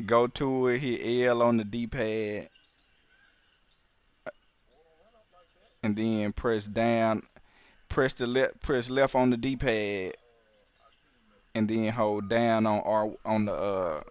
Go to it, hit L on the D-pad, and then press down. Press left on the D-pad, and then hold down on R on the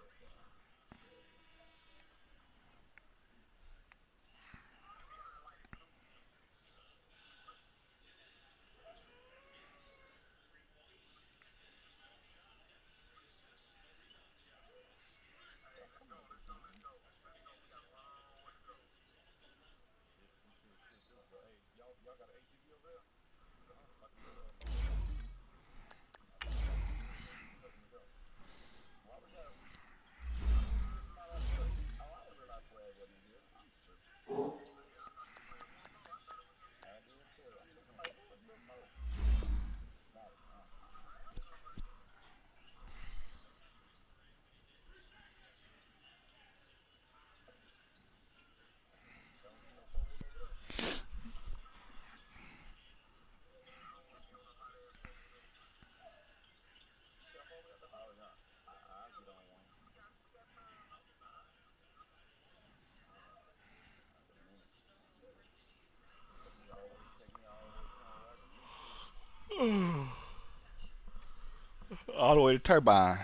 all the way to turbine.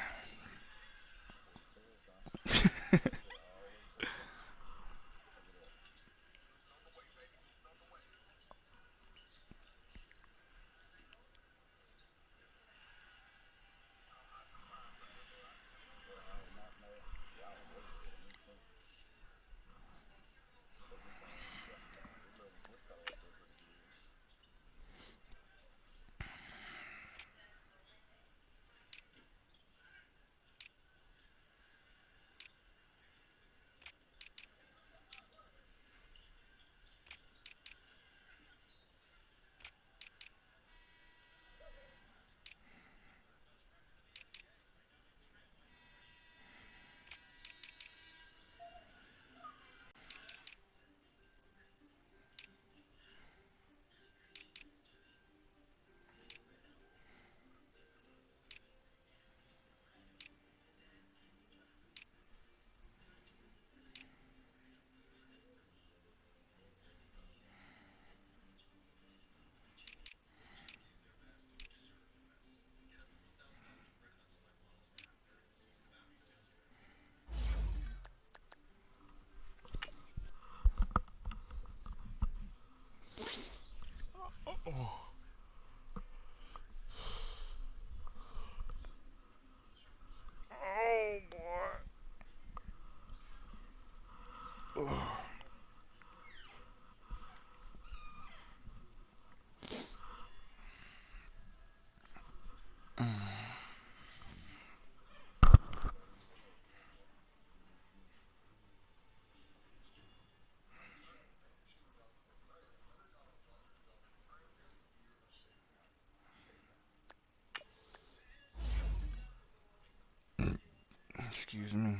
Excuse me.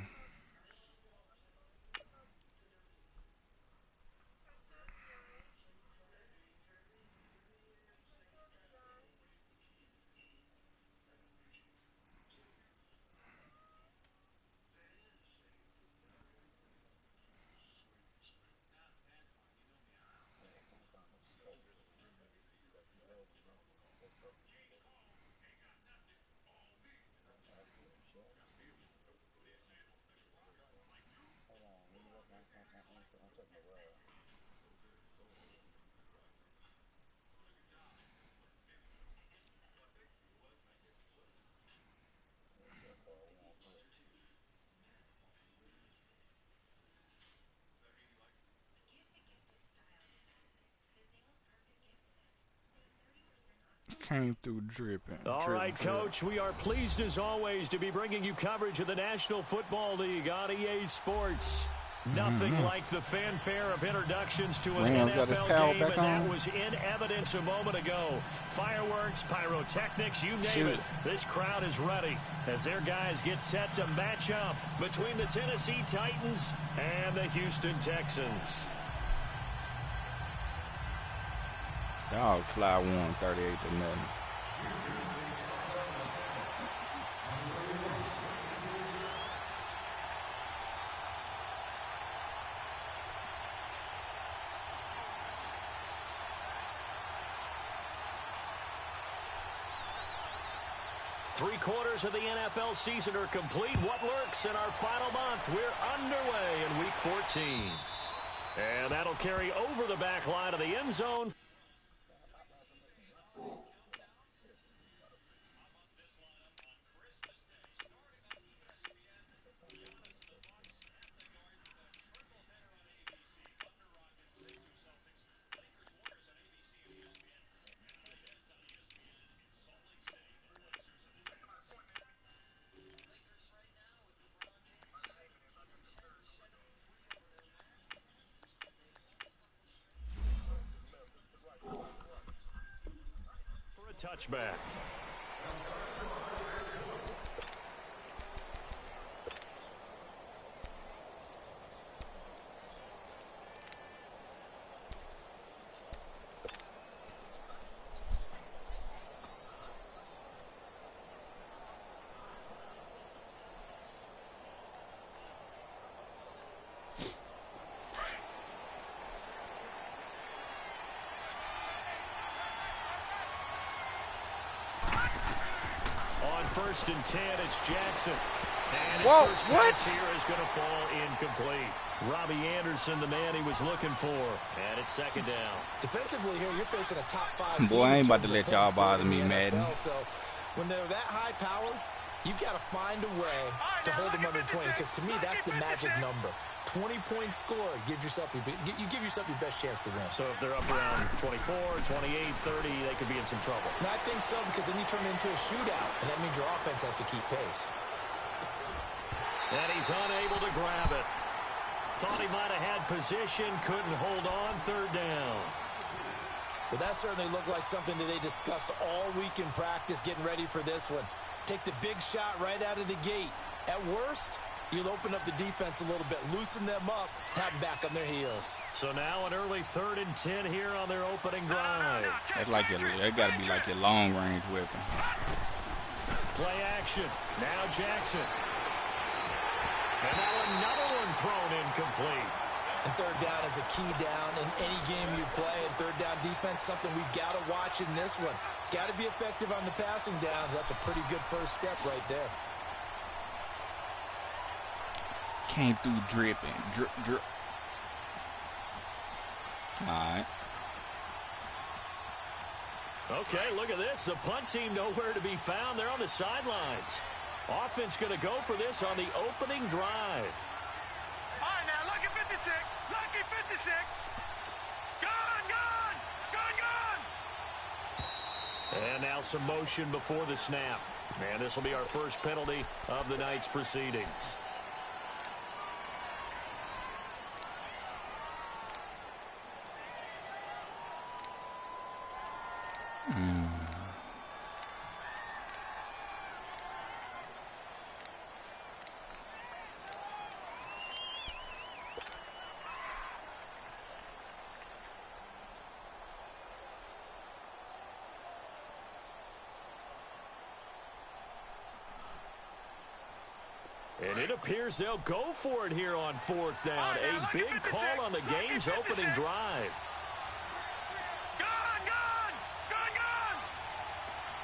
Came through dripping. All right, Coach, we are pleased as always to be bringing you coverage of the National Football League on EA Sports. Nothing like the fanfare of introductions to an NFL game, and that was in evidence a moment ago. Fireworks, pyrotechnics, you name it. This crowd is ready as their guys get set to match up between the Tennessee Titans and the Houston Texans. Dog fly 138 to nothing. 3/4 of the NFL season are complete. What lurks in our final month? We're underway in Week 14. And that'll carry over the back line of the end zone. Touchback. First and 10, it's Jackson. And his first pass here is going to fall incomplete. Robbie Anderson, the man he was looking for. And it's second down. Defensively here, you're facing a top 5 boy, I ain't about to let y'all bother me, Madden. So when they're that high powered, you've got to find a way to hold them under 20, because to me, that's the magic number. 20-point score, you give yourself your best chance to win. So if they're up around 24, 28, 30, they could be in some trouble. And I think so, because then you turn it into a shootout, and that means your offense has to keep pace. And he's unable to grab it. Thought he might have had position, couldn't hold on, third down. Well, that certainly looked like something that they discussed all week in practice, getting ready for this one. Take the big shot right out of the gate. At worst, you'll open up the defense a little bit, loosen them up, have them back on their heels. So now an early 3rd and 10 here on their opening drive. That's like that got to be like your long-range weapon. Play action. Now Jackson. And now another one thrown incomplete. And third down is a key down in any game you play. And third down defense, something we've got to watch in this one. Got to be effective on the passing downs. That's a pretty good first step right there. Came through dripping. Drip. All right. Okay, look at this. The punt team nowhere to be found. They're on the sidelines. Offense going to go for this on the opening drive. All right, now, lucky 56. Lucky 56. Gone. And now some motion before the snap. And this will be our first penalty of the night's proceedings. And it appears they'll go for it here on 4th down. A big call on the game's opening drive. Gone.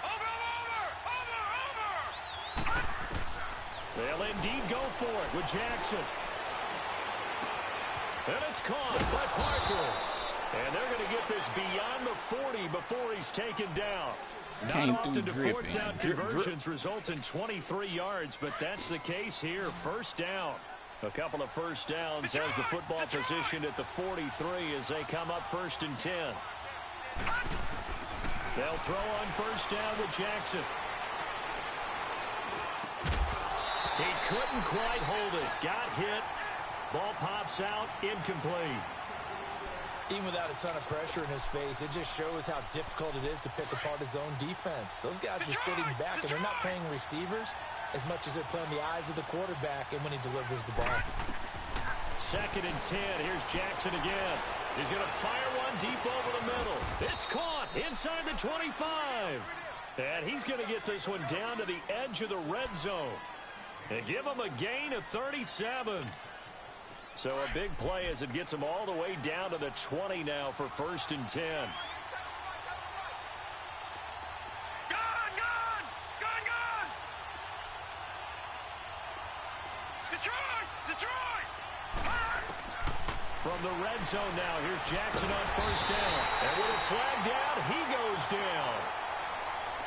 Over. They'll indeed go for it with Jackson. And it's caught by Parker. And they're going to get this beyond the 40 before he's taken down. Not often do 4th down conversions result in 23 yards, but that's the case here. First down. A couple of first downs as the football position at the 43 as they come up 1st and 10. They'll throw on first down with Jackson. He couldn't quite hold it. Got hit. Ball pops out. Incomplete. Even without a ton of pressure in his face, it just shows how difficult it is to pick apart his own defense. Those guys are sitting back, and they're not playing receivers as much as they're playing the eyes of the quarterback and when he delivers the ball. 2nd and 10. Here's Jackson again. He's going to fire one deep over the middle. It's caught inside the 25. And he's going to get this one down to the edge of the red zone and give him a gain of 37. So a big play as it gets him all the way down to the 20 now for 1st and 10. Gone. From the red zone now, here's Jackson on first down. And with a flag down, he goes down.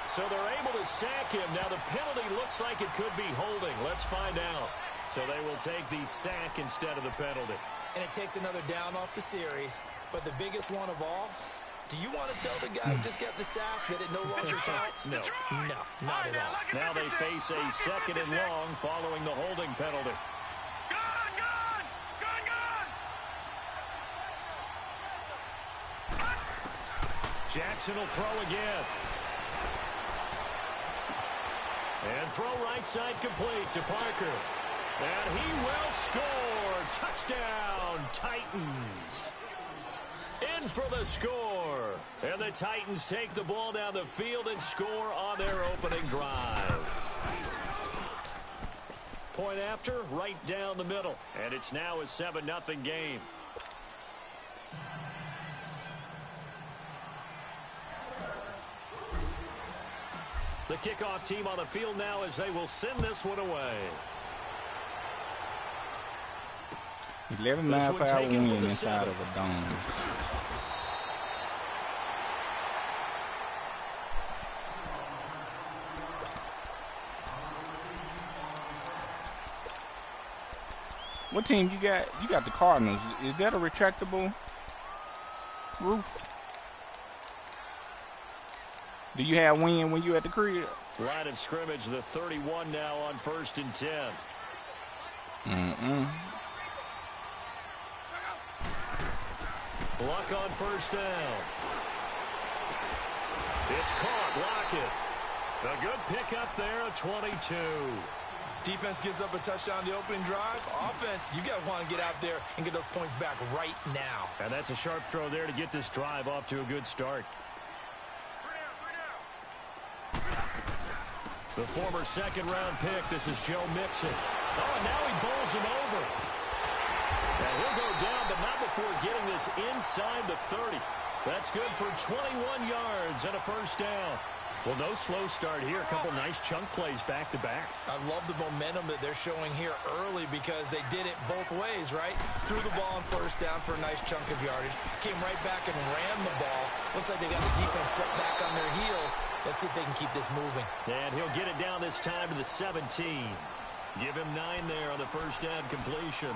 So they're able to sack him. Now the penalty looks like it could be holding. Let's find out. So they will take the sack instead of the penalty. And it takes another down off the series. But the biggest one of all, do you want to tell the guy who just got the sack that it no longer counts? No. No, not at all. Now they face a second and long following the holding penalty. Jackson will throw again. And throw right side complete to Parker. And he will score. Touchdown, Titans. In for the score. And the Titans take the ball down the field and score on their opening drive. Point after, right down the middle. And it's now a 7-0 game. The kickoff team on the field now as they will send this one away. 11.5-hour win inside of a dome. What team you got? You got the Cardinals. Is that a retractable roof? Do you have wind when you at the crib? Line of scrimmage, the 31 now on 1st and 10. Luck on first down. It's caught. Lockett. A good pickup there, a 22. Defense gives up a touchdown the opening drive. Offense, you got to want to get out there and get those points back right now. And that's a sharp throw there to get this drive off to a good start. The former second-round pick, this is Joe Mixon. Oh, and now he bowls him over. And he'll go down, but not before getting this inside the 30. That's good for 21 yards and a first down. Well, no slow start here. A couple nice chunk plays back-to-back. I love the momentum that they're showing here early because they did it both ways, right? Threw the ball on first down for a nice chunk of yardage. Came right back and ran the ball. Looks like they got the defense set back on their heels. Let's see if they can keep this moving. And he'll get it down this time to the 17. Give him 9 there on the first down completion.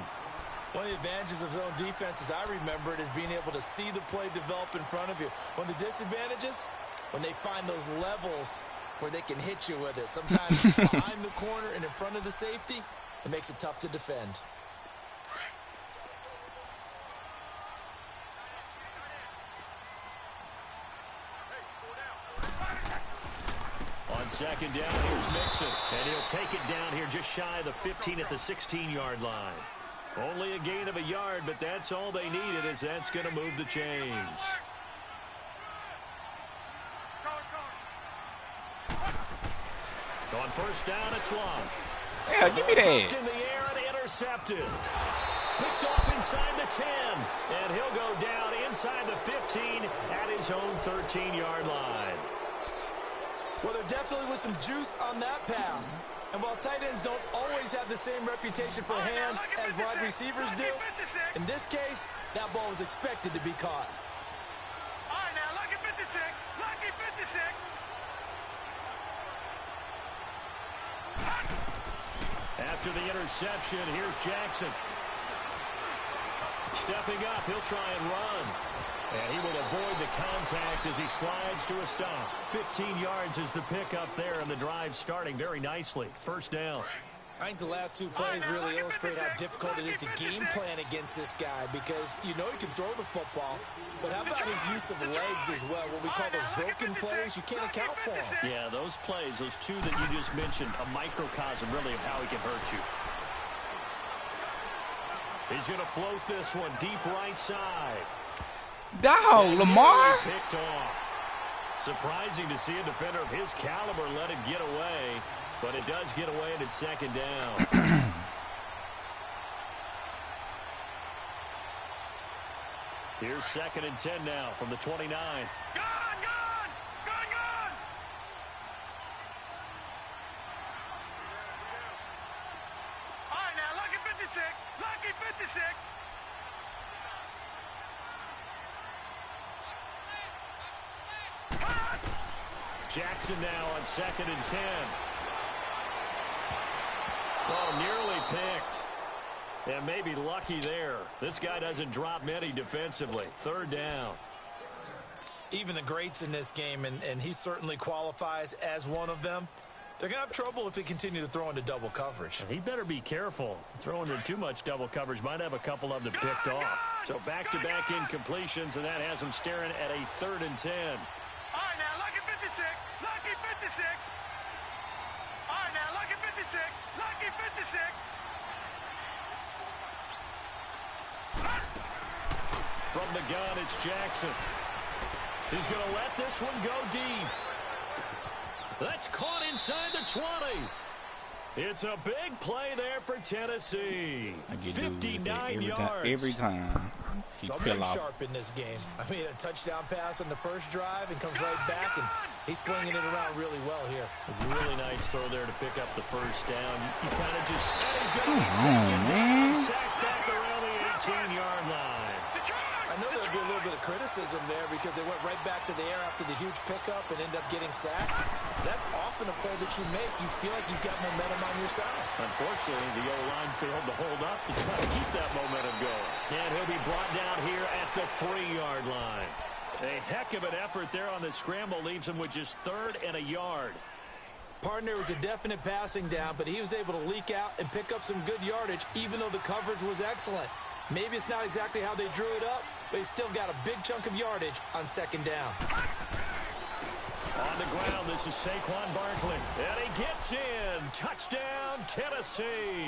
One of the advantages of zone defense, as I remember it, is being able to see the play develop in front of you. One of the disadvantages, when they find those levels where they can hit you with it. Sometimes behind the corner and in front of the safety, it makes it tough to defend. On second down, here's Mixon. And he'll take it down here just shy of the 15 at the 16-yard line. Only a gain of a yard, but that's all they needed, as that's going to move the chains. On first down, it's long. Yeah, give me that. In the air and intercepted. Picked off inside the 10. And he'll go down inside the 15 at his own 13-yard line. Well, there definitely was some juice on that pass. And while tight ends don't always have the same reputation for hands as wide receivers do, in this case, that ball was expected to be caught. All right, now, lucky 56. Lucky 56. After the interception, here's Jackson. Stepping up, he'll try and run. And he will avoid the contact as he slides to a stop. 15 yards is the pickup there, and the drive starting very nicely. First down. I think the last two plays really illustrate how difficult it is to game plan against this guy because you know he can throw the football, but how about his use of legs as well? What we call those broken plays, you can't account for them. Yeah, those plays, those two that you just mentioned, a microcosm really of how he can hurt you. He's going to float this one deep right side. Dog, Lamar. Picked off. Surprising to see a defender of his caliber let it get away, but it does get away and it's second down. Here's 2nd and 10 now from the 29. Gone! All right, now, lucky 56. 56. Jackson now on 2nd and 10. Oh, nearly picked. And maybe lucky there. This guy doesn't drop many defensively. 3rd down. Even the greats in this game, and he certainly qualifies as one of them, they're going to have trouble if they continue to throw into double coverage. And he better be careful. Throwing into too much double coverage might have a couple of them picked off. So back-to-back incompletions, and that has him staring at a 3rd and 10. All right, now, lucky 56. Lucky 56. All right, now, lucky 56. Lucky 56. From the gun, it's Jackson. He's going to let this one go deep. That's caught inside the 20. It's a big play there for Tennessee. 59 yards. Every time. Something sharp in this game. I mean, a touchdown pass on the first drive and comes right back, and he's flinging it around really well here. A really nice throw there to pick up the first down. You kind of just, he's going to be taken down, sacked back around the 18-yard line. I know there'll be a little bit of criticism there because they went right back to the air after the huge pickup and ended up getting sacked. That's often a play that you make. You feel like you've got momentum on your side. Unfortunately, the O-line failed to hold up to try to keep that momentum going. And he'll be brought down here at the 3-yard line. A heck of an effort there on the scramble leaves him with just 3rd and a yard. Partner was a definite passing down, but he was able to leak out and pick up some good yardage even though the coverage was excellent. Maybe it's not exactly how they drew it up, but he's still got a big chunk of yardage on 2nd down. On the ground, this is Saquon Barkley. And he gets in. Touchdown, Tennessee.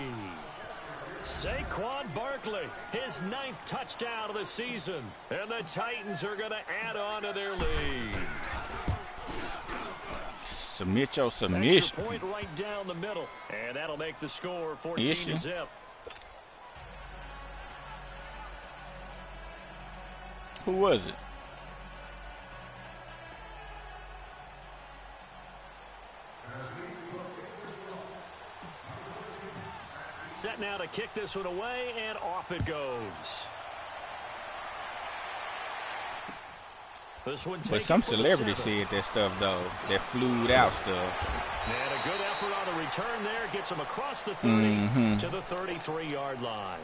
Saquon Barkley, his 9th touchdown of the season. And the Titans are going to add on to their lead. Submit your submission. Extra point right down the middle. And that'll make the score 14-0. Who was it? Set now to kick this one away, and off it goes. This one but some celebrity said that stuff, though. That flued out stuff. And a good effort on the return there. Gets him across the 30 to the 33-yard line.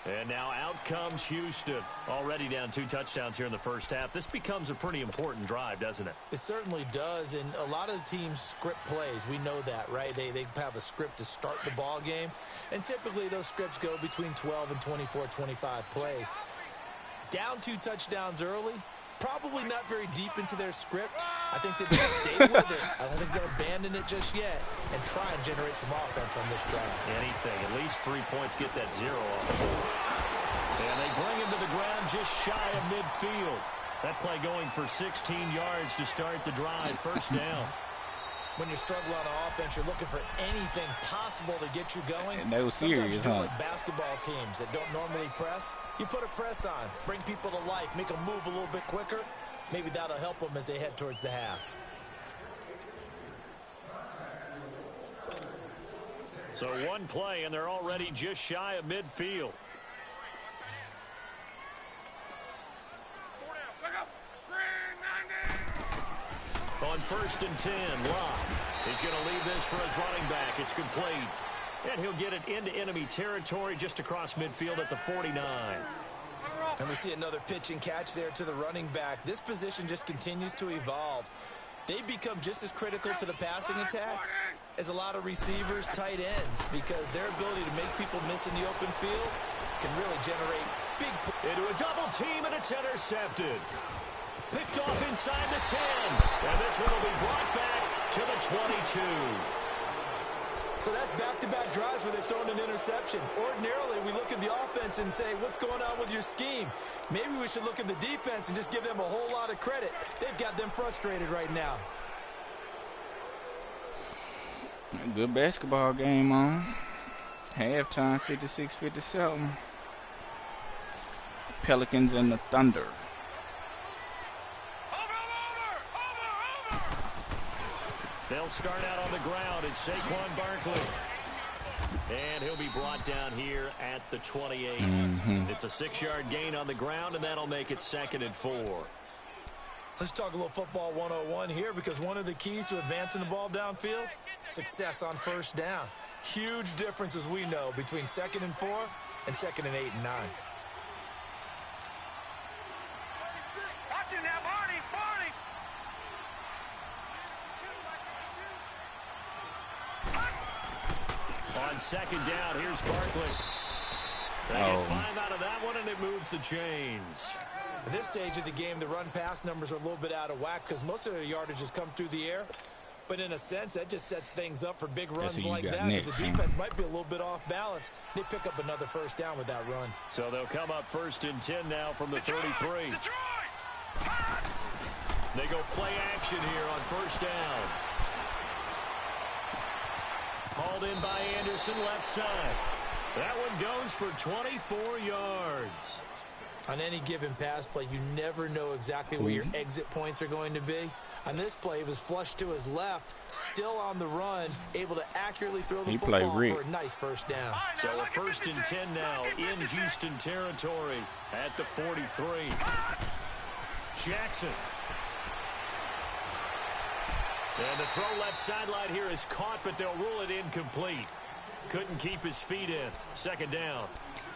And now out comes Houston. Already down 2 touchdowns here in the first half. This becomes a pretty important drive, doesn't it? It certainly does, and a lot of teams script plays. We know that, right? They have a script to start the ball game, and typically those scripts go between 12 and 24, 25 plays. Down 2 touchdowns early, probably not very deep into their script. I think that they'll stay with it. I don't think they'll abandon it just yet and try and generate some offense on this drive. Anything. At least 3 points. Get that 0 off the board. And they bring him to the ground just shy of midfield. That play going for 16 yards to start the drive. First down. When you're struggling on offense, you're looking for anything possible to get you going. And that was serious, huh? Like basketball teams that don't normally press, you put a press on, bring people to life, make them move a little bit quicker. Maybe that'll help them as they head towards the half. So one play, and they're already just shy of midfield. On 1st and 10, Locke. He's going to leave this for his running back. It's complete. And he'll get it into enemy territory just across midfield at the 49. And we see another pitch and catch there to the running back. This position just continues to evolve. They become just as critical to the passing attack as a lot of receivers, tight ends, because their ability to make people miss in the open field can really generate big into a double team, and it's intercepted. Picked off inside the 10. And this one will be brought back to the 22. So that's back-to-back drives where they've thrown an interception. Ordinarily, we look at the offense and say, what's going on with your scheme? Maybe we should look at the defense and just give them a whole lot of credit. They've got them frustrated right now. Good basketball game on. Halftime, 56-57. Pelicans and the Thunder. They'll start out on the ground. It's Saquon Barkley. And he'll be brought down here at the 28. It's a 6-yard gain on the ground, and that'll make it 2nd and 4. Let's talk a little football 101 here, because one of the keys to advancing the ball downfield, success on first down. Huge difference, as we know, between 2nd and 4 and 2nd and 8 and 9. Watch it now, Barney, Barney. On 2nd down, here's Barkley. They get 5 out of that one, and it moves the chains. At this stage of the game, the run-pass numbers are a little bit out of whack because most of their yardage has come through the air. But in a sense, that just sets things up for big runs like that, because the defense might be a little bit off balance. They pick up another first down with that run. So they'll come up 1st and 10 now from the 33. They go play action here on 1st down. Hauled in by Anderson, left side. That one goes for 24 yards. On any given pass play, you never know exactly where your exit points are going to be. On this play, it was flushed to his left, still on the run, able to accurately throw the football for a nice first down. So a 1st and 10 now in Houston territory at the 43. Jackson. And the throw left sideline here is caught, but they'll rule it incomplete. Couldn't keep his feet in. 2nd down.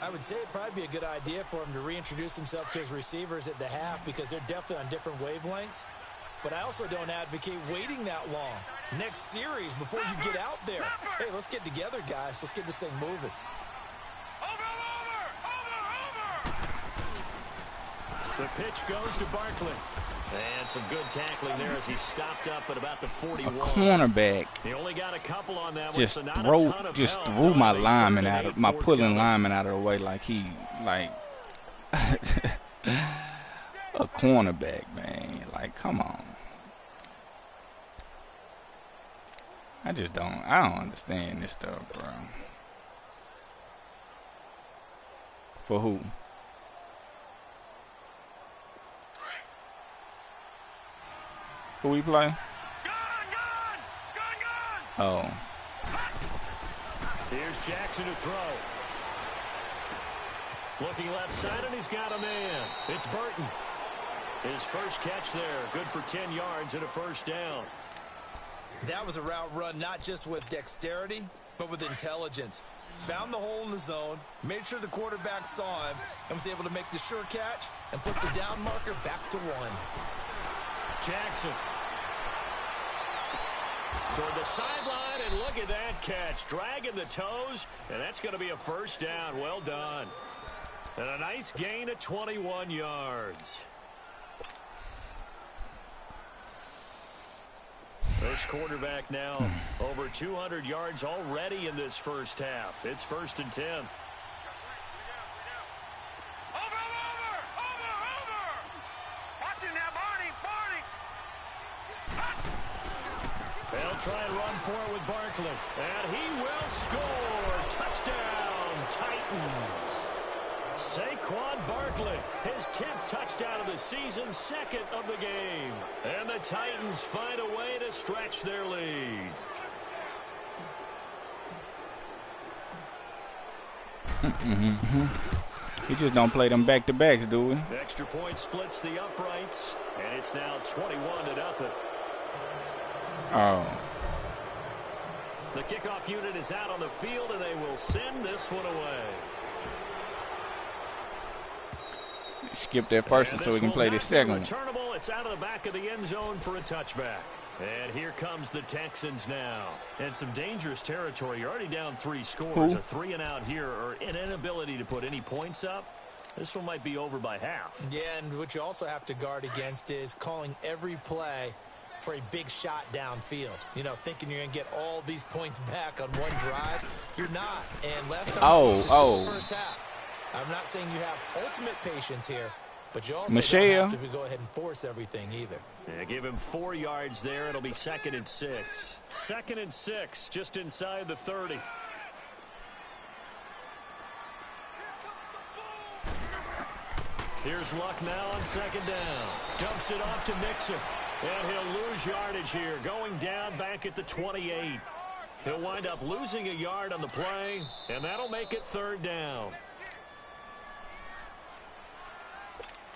I would say it'd probably be a good idea for him to reintroduce himself to his receivers at the half, because they're definitely on different wavelengths. But I also don't advocate waiting that long. Next series, before you get out there. Hey, let's get together, guys. Let's get this thing moving. The pitch goes to Barkley. And some good tackling there as he stopped up at about the 41. A cornerback he only got a couple on that just one, so threw my lineman out of my pulling lineman out of the way like he a cornerback, man. Like, come on. I don't understand this stuff, bro. For who? Who we play? Oh. Here's Jackson to throw. Looking left side, and he's got a man. It's Burton. His first catch there. Good for 10 yards and a first down. That was a route run, not just with dexterity, but with intelligence. Found the hole in the zone, made sure the quarterback saw him, and was able to make the sure catch and put the down marker back to 1. Jackson. Toward the sideline, and look at that catch. Dragging the toes, and that's going to be a first down. Well done. And a nice gain of 21 yards. This quarterback now over 200 yards already in this first half. It's 1st and 10. They'll try and run for it with Barkley. And he will score. Touchdown, Titans. Saquon Barkley, his 10th touchdown of the season, 2nd of the game. And the Titans find a way to stretch their lead. We just don't play them back-to-backs, do we? The extra point splits the uprights, and it's now 21-0. Oh. The kickoff unit is out on the field, and they will send this one away. Skip that first one so we can play this second one. Returnable. It's out of the back of the end zone for a touchback. And here comes the Texans now. And some dangerous territory. You're already down 3 scores. A 3-and-out here, or an inability to put any points up. This one might be over by half. Yeah, and what you also have to guard against is calling every play for a big shot downfield. You know, thinking you're going to get all these points back on one drive. You're not. And last time first half. I'm not saying you have ultimate patience here, but you also don't have to go ahead and force everything either. Yeah, give him 4 yards there. It'll be 2nd and 6. 2nd and 6, just inside the 30. Here's Luck now on 2nd down. Dumps it off to Mixon. And he'll lose yardage here, going down back at the 28. He'll wind up losing a yard on the play, and that'll make it 3rd down.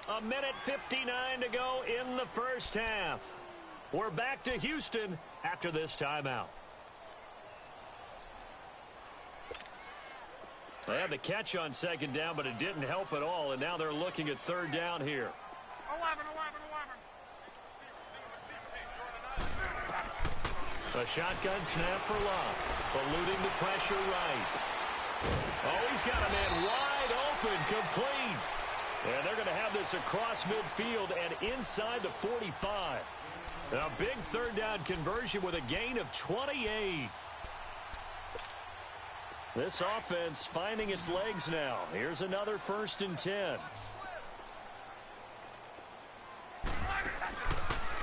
1:59 to go in the first half. We're back to Houston after this timeout. They had the catch on 2nd down, but it didn't help at all, and now they're looking at 3rd down here. 11. A shotgun snap for Love, eluding the pressure right. Oh, he's got a man wide open, complete. And they're going to have this across midfield and inside the 45. A big 3rd down conversion with a gain of 28. This offense finding its legs now. Here's another 1st and 10.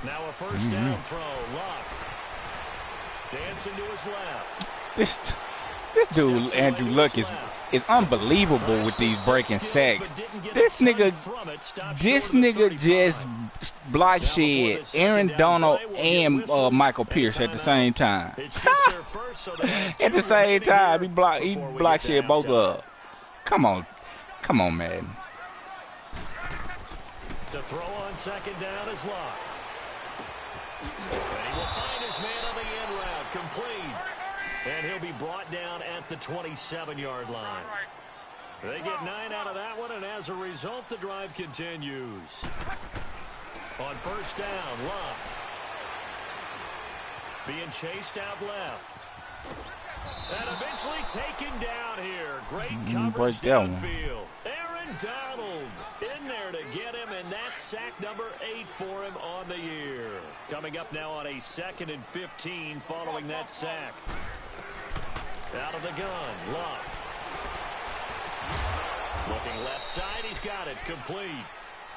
Now a 1st down throw. Luck. Dancing to his left. This dude, Andrew Luck, is unbelievable with these breaking sacks. This nigga just block shed Aaron Donald and Michael Pierce at the same time. At the same time, he block shed both of them. Come on, man. To throw on 2nd down is Locke. And he will find his man on the end route, complete. And he'll be brought down at the 27-yard line. They get 9 out of that one, and as a result, the drive continues. On 1st down, Love. Being chased out left. And eventually taken down here. Great coverage downfield. Aaron Donald in there to get him, and that's sack number 8 for him on the year. Coming up now on a 2nd and 15 following that sack. Out of the gun, Love. Looking left side, he's got it, complete.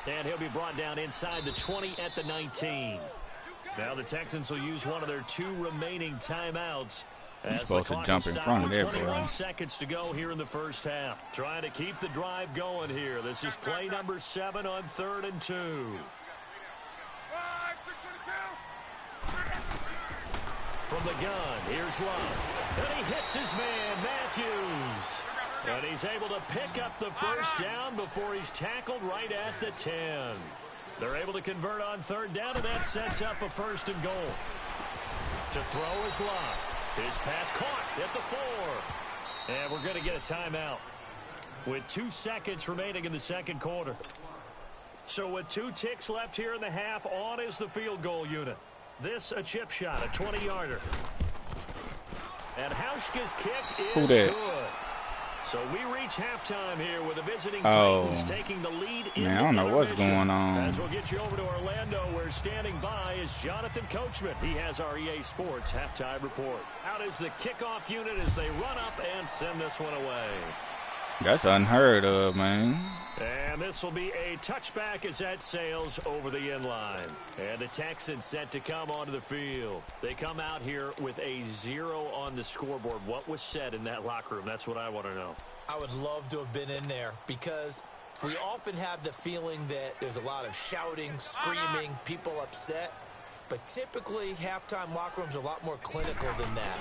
And he'll be brought down inside the 20 at the 19. Now the Texans will use one of their 2 remaining timeouts. He's supposed to jump in front of there, 21 seconds to go here in the first half. Trying to keep the drive going here. This is play number 7 on 3rd and 2. 6:22. From the gun, here's Love. And he hits his man, Matthews. And he's able to pick up the 1st down before he's tackled right at the 10. They're able to convert on 3rd down, and that sets up a 1st and goal. To throw is Love. His pass caught at the 4. And we're going to get a timeout with 2 seconds remaining in the 2nd quarter. So with 2 ticks left here in the half, on is the field goal unit. This a chip shot, a 20-yarder. And Hauschka's kick is good. So we reach halftime here with the visiting Titans taking the lead in man, I don't know what's going on. As we'll get you over to Orlando, where standing by is Jonathan Coachman. He has our EA Sports halftime report. Out is the kickoff unit as they run up and send this one away. That's unheard of, man. And this will be a touchback as that sails over the end line. And the Texans set to come onto the field. They come out here with a 0 on the scoreboard. What was said in that locker room? That's what I want to know. I would love to have been in there because we often have the feeling that there's a lot of shouting, screaming, people upset. But typically, halftime locker rooms are a lot more clinical than that.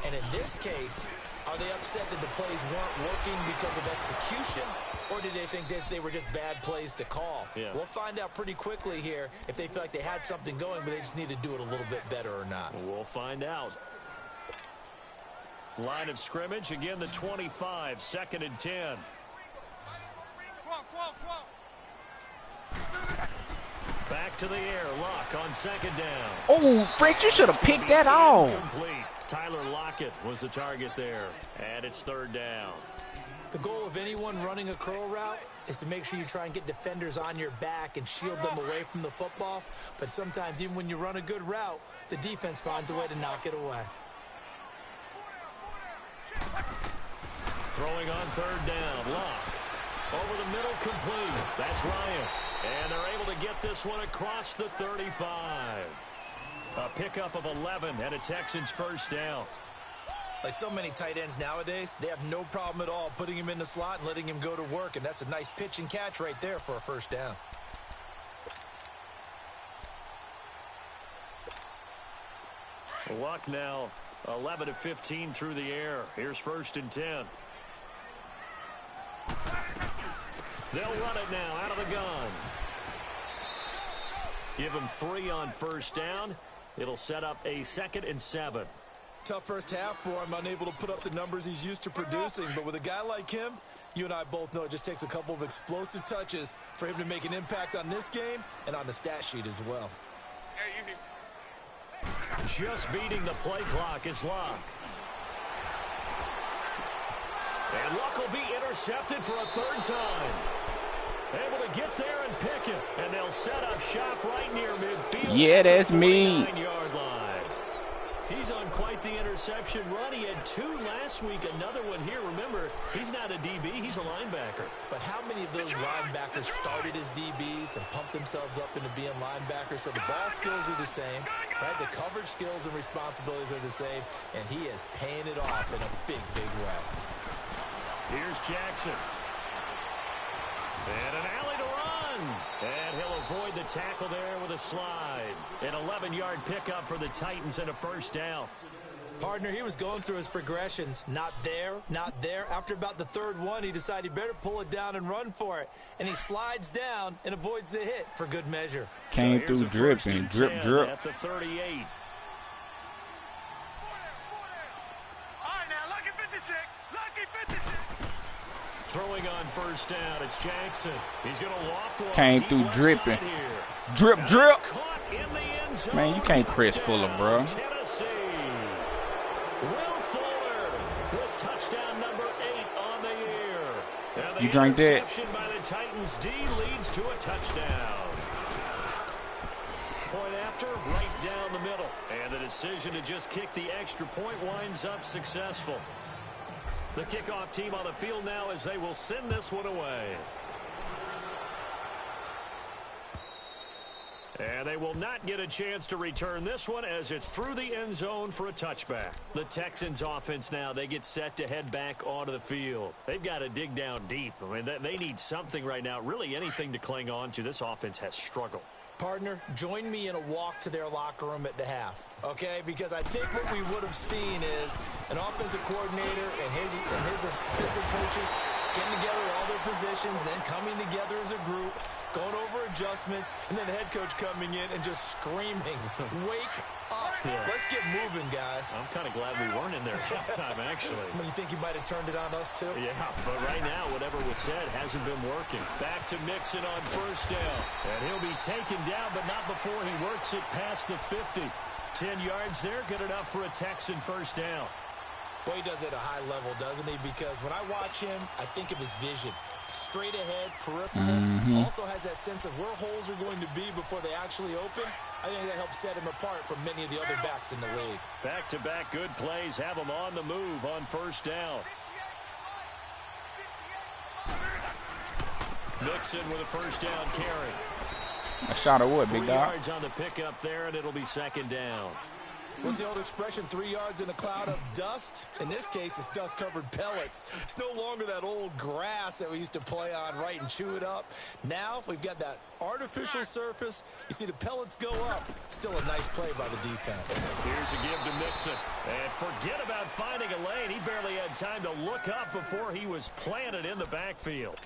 And in this case, are they upset that the plays weren't working because of execution? Or did they think they were just bad plays to call? Yeah. We'll find out pretty quickly here if they feel like they had something going, but they just need to do it a little bit better or not. We'll find out. Line of scrimmage, again the 25, 2nd and 10. 12. Back to the air, Locke on 2nd down. Oh, Frank, you should have picked that off. Complete. Tyler Lockett was the target there, and it's 3rd down. The goal of anyone running a curl route is to make sure you try and get defenders on your back and shield them away from the football. But sometimes, even when you run a good route, the defense finds a way to knock it away. Throwing on 3rd down, Locke. Over the middle, complete. That's Ryan. And they're able to get this one across the 35. A pickup of 11 and a Texans 1st down. Like so many tight ends nowadays, they have no problem at all putting him in the slot and letting him go to work. And that's a nice pitch and catch right there for a 1st down. Luck now 11 of 15 through the air. Here's 1st and 10. They'll run it now out of the gun. Give him 3 on 1st down. It'll set up a 2nd and 7. Tough first half for him, unable to put up the numbers he's used to producing. But with a guy like him, you and I both know it just takes a couple of explosive touches for him to make an impact on this game and on the stat sheet as well. Just beating the play clock is Luck. And Luck will be intercepted for a 3rd time. Able to get there and pick it. And they'll set up shop right near midfield. Yeah, that's me. 49-yard line. He's on quite the interception run. He had 2 last week, another one here. Remember, he's not a DB, he's a linebacker. But how many of those linebackers started as DBs and pumped themselves up into being linebackers? So the ball skills are the same, right? The coverage skills and responsibilities are the same, and he is paying it off in a big, big way. Here's Jackson. And an alley to run. And he'll avoid the tackle there with a slide. An 11-yard pickup for the Titans and a 1st down. Partner, he was going through his progressions. Not there, not there. After about the 3rd one, he decided he better pull it down and run for it. And he slides down and avoids the hit for good measure. Came through dripping, drip, drip. At the 38. All right, now, lucky 56. Lucky 56. Throwing on 1st down, it's Jackson. He's going to loft one. Came through dripping. Drip, drip. Man, you can't press Fuller, bro. Tennessee. Will Fuller with touchdown number 8 on the year. You drank that? Interception by the Titans D leads to a touchdown. Point after, right down the middle. And the decision to just kick the extra point winds up successful. The kickoff team on the field now as they will send this one away. And they will not get a chance to return this one as it's through the end zone for a touchback. The Texans offense now, they get set to head back onto the field. They've got to dig down deep. I mean, they need something right now, really anything to cling on to. This offense has struggled. Partner, join me in a walk to their locker room at the half, okay? Because I think what we would have seen is an offensive coordinator and his assistant coaches getting together all their positions, then coming together as a group, going over adjustments, and then the head coach coming in and just screaming, wake up. Yeah. Let's get moving, guys. I'm kind of glad we weren't in there at halftime, actually. You think you might have turned it on us, too? Yeah, but right now, whatever was said hasn't been working. Back to Mixon on 1st down. And he'll be taken down, but not before he works it past the 50. 10 yards there, good enough for a Texan 1st down. Boy, he does it at a high level, doesn't he? Because when I watch him, I think of his vision. Straight ahead, peripheral. Also has that sense of where holes are going to be before they actually open. I think that helps set him apart from many of the other backs in the league. Back-to-back good plays have him on the move on 1st down. Mixon with a 1st down carry. A shot of wood, big 3 dog. yards on the pickup there, and it'll be 2nd down. What's the old expression, 3 yards in a cloud of dust? In this case, it's dust-covered pellets. It's no longer that old grass that we used to play on, right, and chew it up. Now we've got that artificial surface. You see the pellets go up. Still a nice play by the defense. Here's a give to Mixon. And forget about finding a lane. He barely had time to look up before he was planted in the backfield.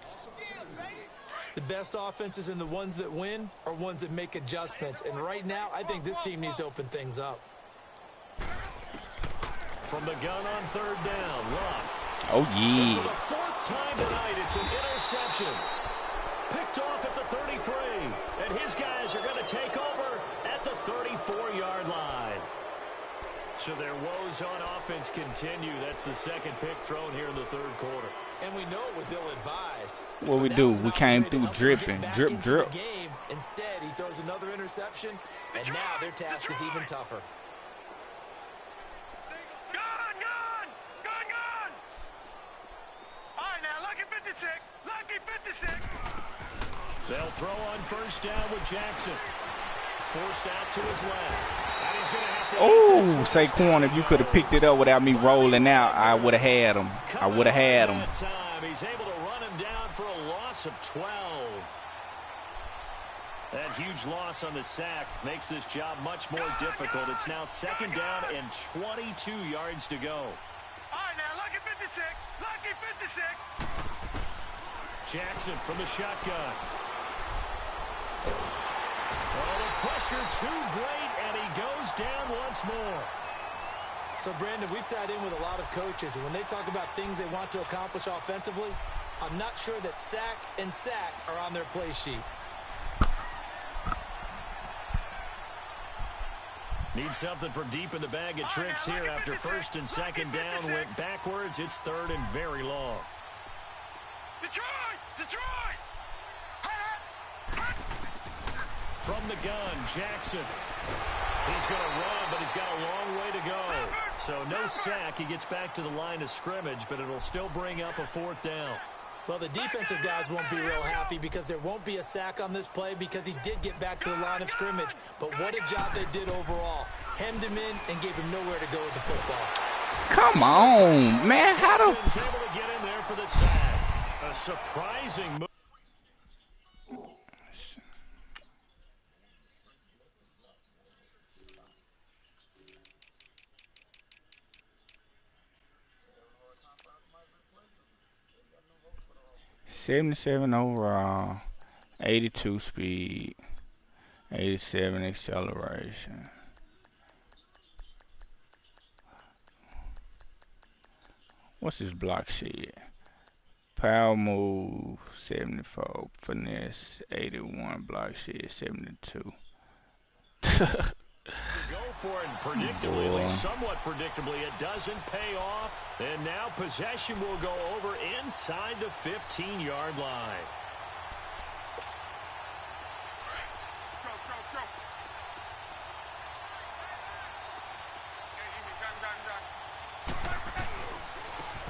The best offenses and the ones that win are ones that make adjustments. And right now, I think this team needs to open things up. From the gun on 3rd down, Luck. Oh, yeah. For the 4th time tonight, it's an interception. Picked off at the 33. And his guys are going to take over at the 34-yard line. So their woes on offense continue. That's the 2nd pick thrown here in the 3rd quarter. And we know it was ill-advised. What we do, we came through dripping, drip, drip. Instead, he throws another interception, and now their task is even tougher. All right, now, lucky 56. Lucky 56. They'll throw on 1st down with Jackson. Forced out to his left. And he's going to have to. Oh, Saquon, if you could have picked it up without me rolling out, I would have had him. I would have had him. He's able to run him down for a loss of 12. That huge loss on the sack makes this job much more difficult. It's now 2nd down and 22 yards to go. All right, now, lucky 56. Lucky 56. Jackson from the shotgun. Oh, the pressure too great, and he goes down once more. So, Brandon, we sat in with a lot of coaches, and when they talk about things they want to accomplish offensively, I'm not sure that sack and sack are on their play sheet. Need something from deep in the bag of tricks here after 1st and 2nd down went backwards. It's 3rd and very long. Detroit! Detroit! From the gun, Jackson. He's going to run, but he's got a long way to go. So no sack. He gets back to the line of scrimmage, but it'll still bring up a 4th down. Well, the defensive guys won't be real happy because there won't be a sack on this play because he did get back to the line of scrimmage. But what a job they did overall. Hemmed him in and gave him nowhere to go with the football. Come on, man. How do... Able to get in there for the sack. A surprising move. .77 overall, 82 speed, 87 acceleration. What's his block sheet? Power move 74, finesse 81, block sheet 72. Go for it predictably, at least somewhat predictably. It doesn't pay off. And now possession will go over inside the 15-yard line.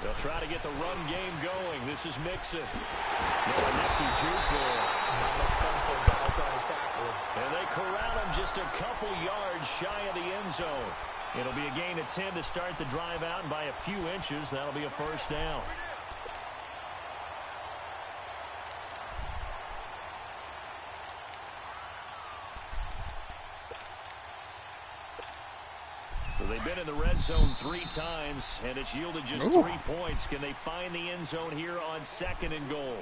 They'll try to get the run game going. This is Mixon. No, a nifty juke there. Not much fun for a guy trying to tackle him. And they corral him just a couple yards shy of the end zone. It'll be a gain of 10 to start the drive out, and by a few inches, that'll be a 1st down. So they've been in the red zone 3 times, and it's yielded just 3 points. Can they find the end zone here on 2nd and goal?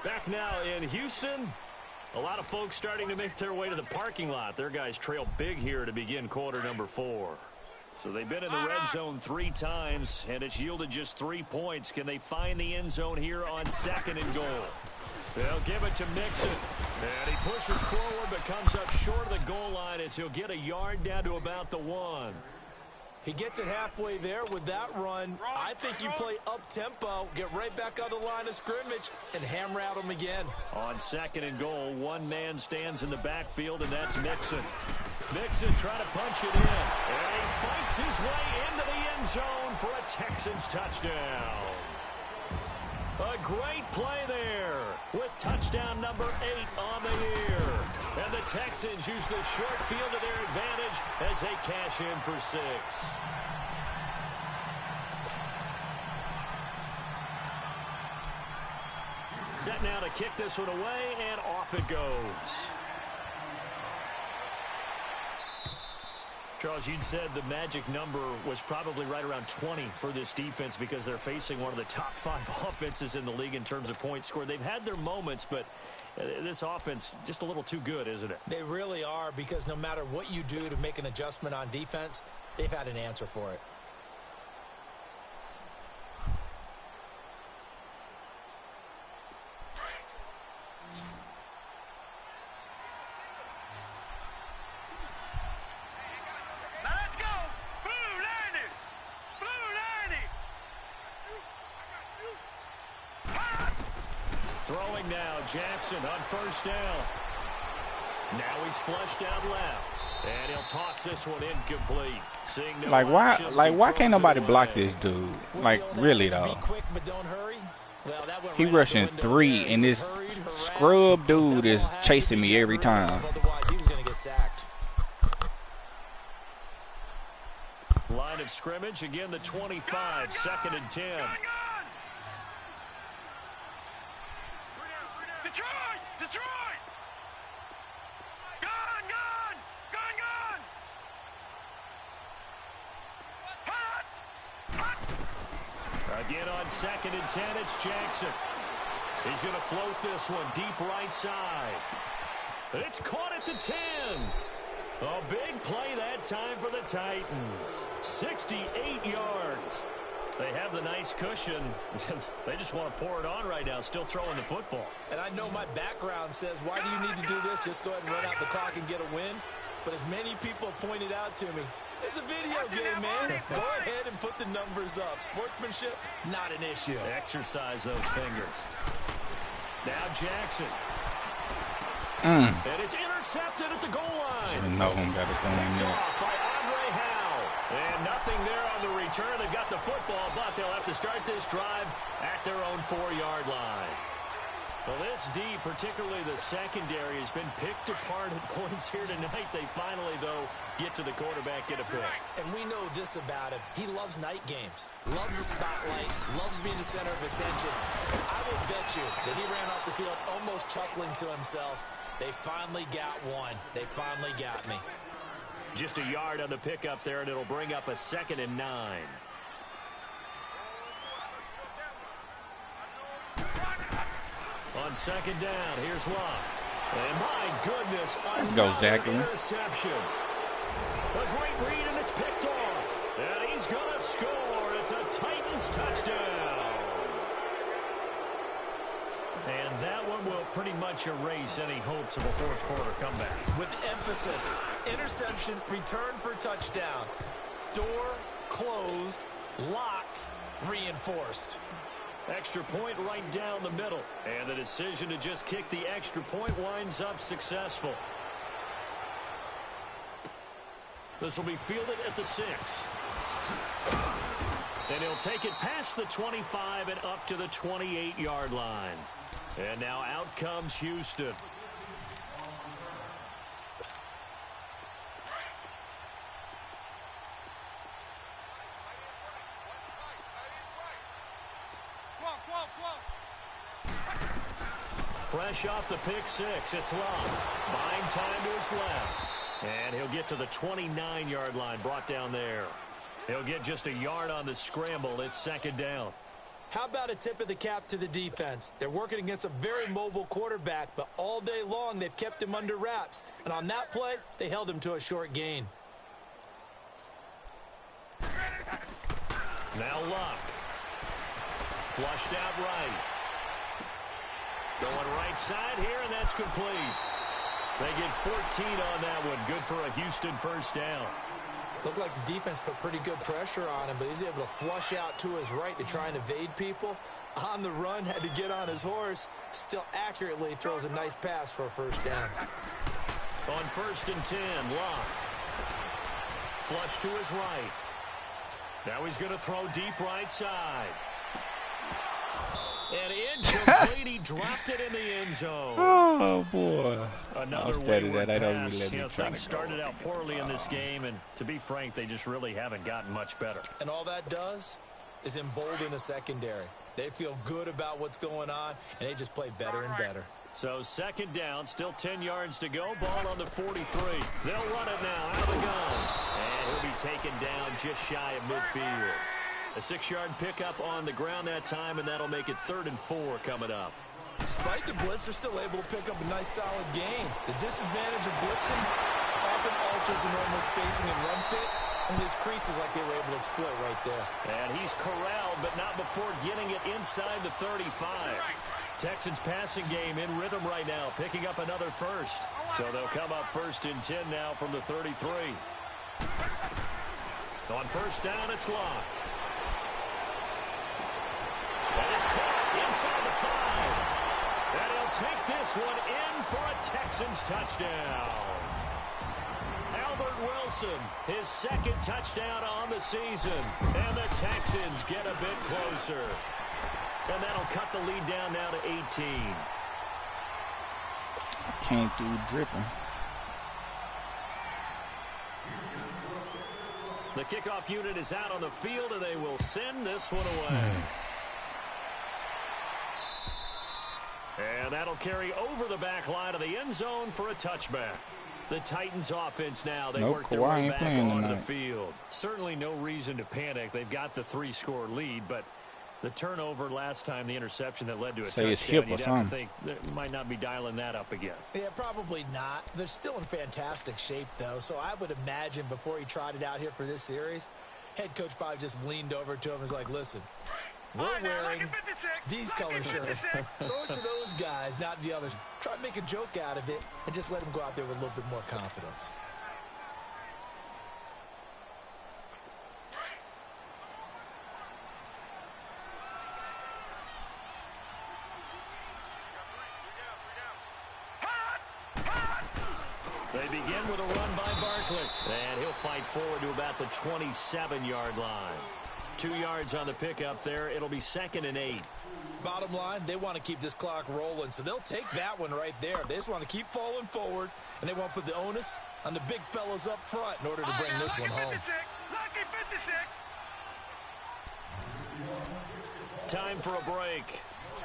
Back now in Houston. A lot of folks starting to make their way to the parking lot. Their guys trail big here to begin quarter number 4. So they've been in the red zone 3 times, and it's yielded just 3 points. Can they find the end zone here on 2nd and goal? They'll give it to Mixon. And he pushes forward but comes up short of the goal line as he'll get a yard down to about the 1. He gets it halfway there with that run. I think you play up-tempo, get right back on the line of scrimmage, and hammer out him again. On 2nd and goal, one man stands in the backfield, and that's Mixon. Mixon trying to punch it in. And he fights his way into the end zone for a Texans touchdown. A great play there with touchdown number 8 on the year. And the Texans use the short field to their advantage as they cash in for 6. Set now to kick this one away, and off it goes. Charles, you'd said the magic number was probably right around 20 for this defense because they're facing one of the top 5 offenses in the league in terms of points scored. They've had their moments, but this offense just a little too good, isn't it? They really are, because no matter what you do to make an adjustment on defense, they've had an answer for it. Throwing now, Jackson on 1st down. Now he's flushed out left, and he'll toss this one incomplete. Seeing no why can't nobody block this dude? Like, really though. Be quick, but don't hurry. Well, that went He right rushing out the window 3, there. and this scrub dude is chasing me every time. Otherwise, he was going to get sacked. Line of scrimmage, again the 25, 2nd and 10. Detroit! Detroit! Again on 2nd and 10, it's Jackson. He's going to float this one deep right side. It's caught at the 10. A big play that time for the Titans. 68 yards. They have the nice cushion. They just want to pour it on right now, still throwing the football. And I know my background says, why do you need to do this? Just go ahead and run out the clock and get a win. But as many people pointed out to me, it's a video game, man. Go ahead and put the numbers up. Sportsmanship, not an issue. Exercise those fingers. Now Jackson. And it's intercepted at the goal line. Should've known him got it going there. Off by Andre Howe. And nothing there on the return. They've got the football, but they'll have to start this drive at their own 4-yard line. Well, this D, particularly the secondary, has been picked apart at points here tonight. They finally, though, get to the quarterback, get a pick. And we know this about him. He loves night games, loves the spotlight, loves being the center of attention. I will bet you that he ran off the field almost chuckling to himself. They finally got one. They finally got me. Just a yard on the pickup there, and it'll bring up a 2nd and 9. On 2nd down, here's Locke. And my goodness, let's go, Zachary. Interception. A great read, and it's picked off. And he's going to score. It's a Titans touchdown. And that one will pretty much erase any hopes of a fourth-quarter comeback. With emphasis, interception, return for touchdown. Door closed, locked, reinforced. Extra point right down the middle. And the decision to just kick the extra point winds up successful. This will be fielded at the 6. And he'll take it past the 25 and up to the 28-yard line. And now out comes Houston. Fresh off the pick 6, it's Locke. Buying time to his left. And he'll get to the 29-yard line, brought down there. He'll get just a yard on the scramble. It's 2nd down. How about a tip of the cap to the defense? They're working against a very mobile quarterback, but all day long they've kept him under wraps. And on that play, they held him to a short gain. Now Locke. Flushed out right. Going right side here, and that's complete. They get 14 on that one. Good for a Houston first down. Looked like the defense put pretty good pressure on him, but he's able to flush out to his right to try and evade people. On the run, had to get on his horse. Still accurately throws a nice pass for a first down. On 1st and 10, Locke. Flush to his right. Now he's going to throw deep right side. And incomplete. He dropped it in the end zone. Oh, boy. Another wayward pass. Things started out poorly in this game, and to be frank, they just really haven't gotten much better. And all that does is embolden a secondary. They feel good about what's going on, and they just play better and better. So 2nd down, still 10 yards to go. Ball on the 43. They'll run it now out of the gun. And he'll be taken down just shy of midfield. A 6-yard pickup on the ground that time, and that'll make it 3rd and 4 coming up. Despite the blitz, they're still able to pick up a nice, solid gain. The disadvantage of blitzing often alters the normal spacing and run fits, and leaves creases like they were able to exploit right there. And he's corralled, but not before getting it inside the 35. Texans passing game in rhythm right now, picking up another first. So they'll come up 1st and 10 now from the 33. On 1st down, it's Locke. That is caught inside the 5. And he'll take this one in for a Texans touchdown. Albert Wilson, his 2nd touchdown on the season. And the Texans get a bit closer. And that'll cut the lead down now to 18. Came through dripping. The kickoff unit is out on the field, and they will send this one away. And that'll carry over the back line of the end zone for a touchback. The Titans offense now, they work their way back onto the field. Certainly no reason to panic. They've got the 3-score lead, but The turnover last time, the interception that led to a Say it's touchdown, hip or you'd have to something. think that you might not be dialing that up again. Yeah, probably not. They're still in fantastic shape, though, so I would imagine before he tried it out here for this series, head coach probably just leaned over to him and was like, listen, we're wearing these color shirts. Throw it to those guys, not the others. Try to make a joke out of it and just let them go out there with a little bit more confidence. They begin with a run by Barkley, and he'll fight forward to about the 27-yard line. 2 yards on the pickup there. It'll be 2nd and 8. Bottom line, they want to keep this clock rolling, so they'll take that one right there. They just want to keep falling forward, and they want to put the onus on the big fellas up front in order to bring this one home. Lucky 56. Time for a break.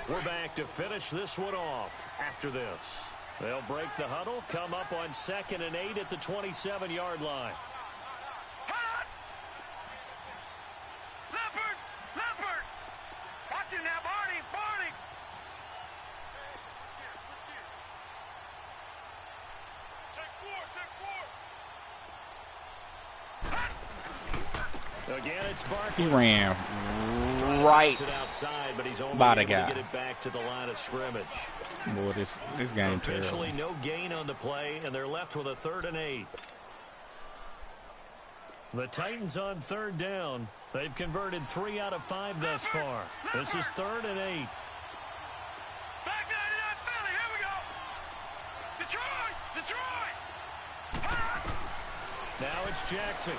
We're back to finish this one off after this. They'll break the huddle, come up on 2nd and 8 at the 27-yard line. Leopard. Watch him now, Barney. Take 4. Again, it's Barkley. He ran right outside, but he's only by the able to guy. get it back to the line of scrimmage. Boy, this game terrible. Officially no gain on the play, and they're left with a 3rd and 8. The Titans on 3rd down. They've converted 3 out of 5 thus far. This is 3rd and 8. Back 99 Philly. Here we go. Detroit. Now it's Jackson.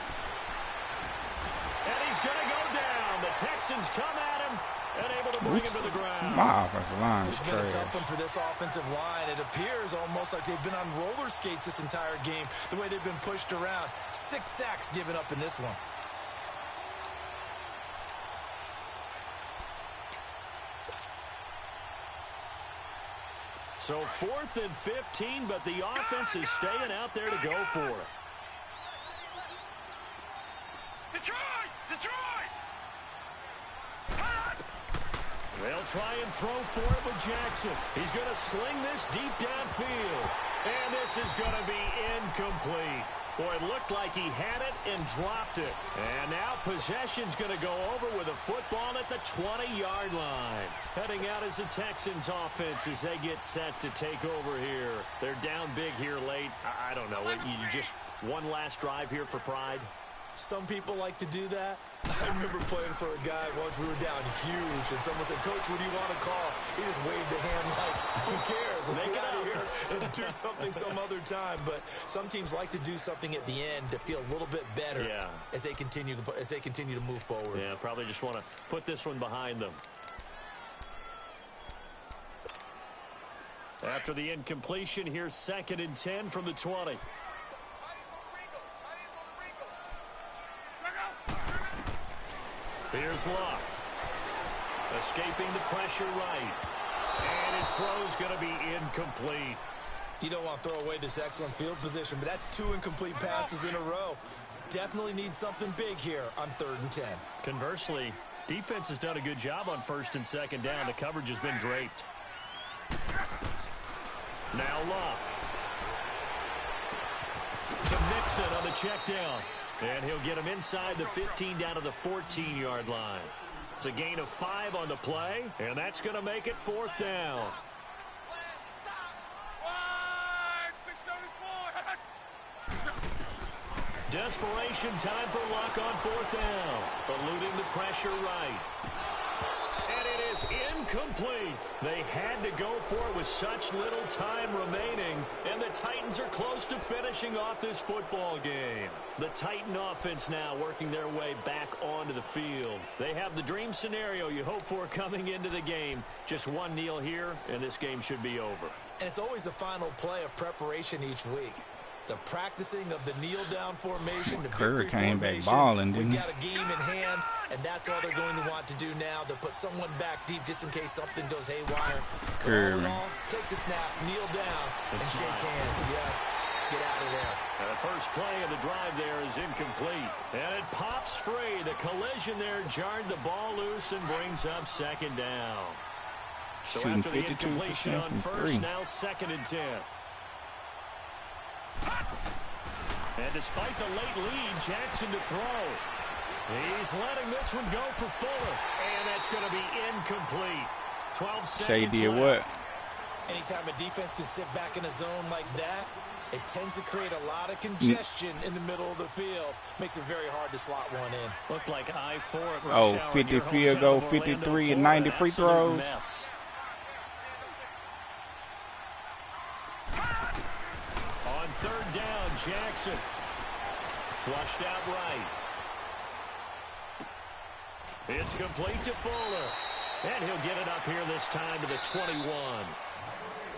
And he's going to go down. The Texans come at him and able to bring him to the ground. My offensive line is It's been a trash. tough one for this offensive line. It appears almost like they've been on roller skates this entire game, the way they've been pushed around. 6 sacks given up in this one. So 4th and 15, but the offense is staying out there to go for it. Detroit. They'll try and throw for it with Jackson. He's going to sling this deep downfield. And this is going to be incomplete. Boy, it looked like he had it and dropped it. And now possession's going to go over with a football at the 20-yard line. Heading out as the Texans offense as they get set to take over here. They're down big here late. I don't know. You just one last drive here for pride? Some people like to do that. I remember playing for a guy once. We were down huge, and someone said, "Coach, what do you want to call?" He just waved a hand like, "Who cares? Let's get out of here and do something some other time." But some teams like to do something at the end to feel a little bit better as they continue to move forward. Yeah, probably just want to put this one behind them. After the incompletion, here's 2nd and 10 from the 20. Here's Luck. Escaping the pressure right. And his throw's going to be incomplete. You don't want to throw away this excellent field position, but that's 2 incomplete passes in a row. Definitely need something big here on 3rd and 10. Conversely, defense has done a good job on 1st and 2nd down. The coverage has been draped. Now Luck. To Mixon on the check down. And he'll get him inside the 15 down to the 14-yard line. It's a gain of 5 on the play, and that's going to make it 4th down. Desperation time for Luck on 4th down. Eluding the pressure right. And it is incomplete. They had to go for it with such little time remaining. And the Titans are close to finishing off this football game. The Titan offense now working their way back onto the field. They have the dream scenario you hope for coming into the game. Just one kneel here, and this game should be over. And it's always the final play of preparation each week. The practicing of the kneel-down formation, the victory came formation. back balling, didn't We've he? got a game in hand, and that's all they're going to want to do now. They'll put someone back deep just in case something goes haywire. But all in all, take the snap, kneel down, and shake hands. Yes, get out of there. And the first play of the drive there is incomplete. And it pops free. The collision there jarred the ball loose and brings up second down. So Shooting after the incompletion on first, now 2nd and 10. And despite the late lead, Jackson to throw. He's letting this one go for Fuller. And that's going to be incomplete. 12 seconds Shay did left. what? Anytime a defense can sit back in a zone like that, it tends to create a lot of congestion in the middle of the field. Makes it very hard to slot one in. Looked like I-4 at rush Oh, hour 50 in your field hometown goal, of Orlando, 53 and Florida. 90 free Absolute throws. mess. On 3rd down, Jackson. Flushed out right. It's complete to Fuller. And he'll get it up here this time to the 21.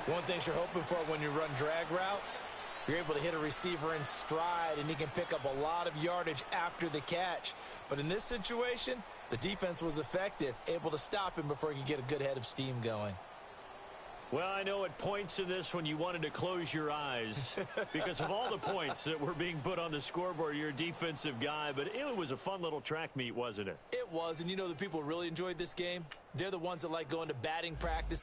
One thing you're hoping for when you run drag routes, you're able to hit a receiver in stride, and he can pick up a lot of yardage after the catch. But in this situation, the defense was effective, able to stop him before he could get a good head of steam going. Well, I know at points in this when you wanted to close your eyes because of all the points that were being put on the scoreboard. You're a defensive guy, but it was a fun little track meet, wasn't it? It was, and you know the people who really enjoyed this game? They're the ones that like going to batting practice.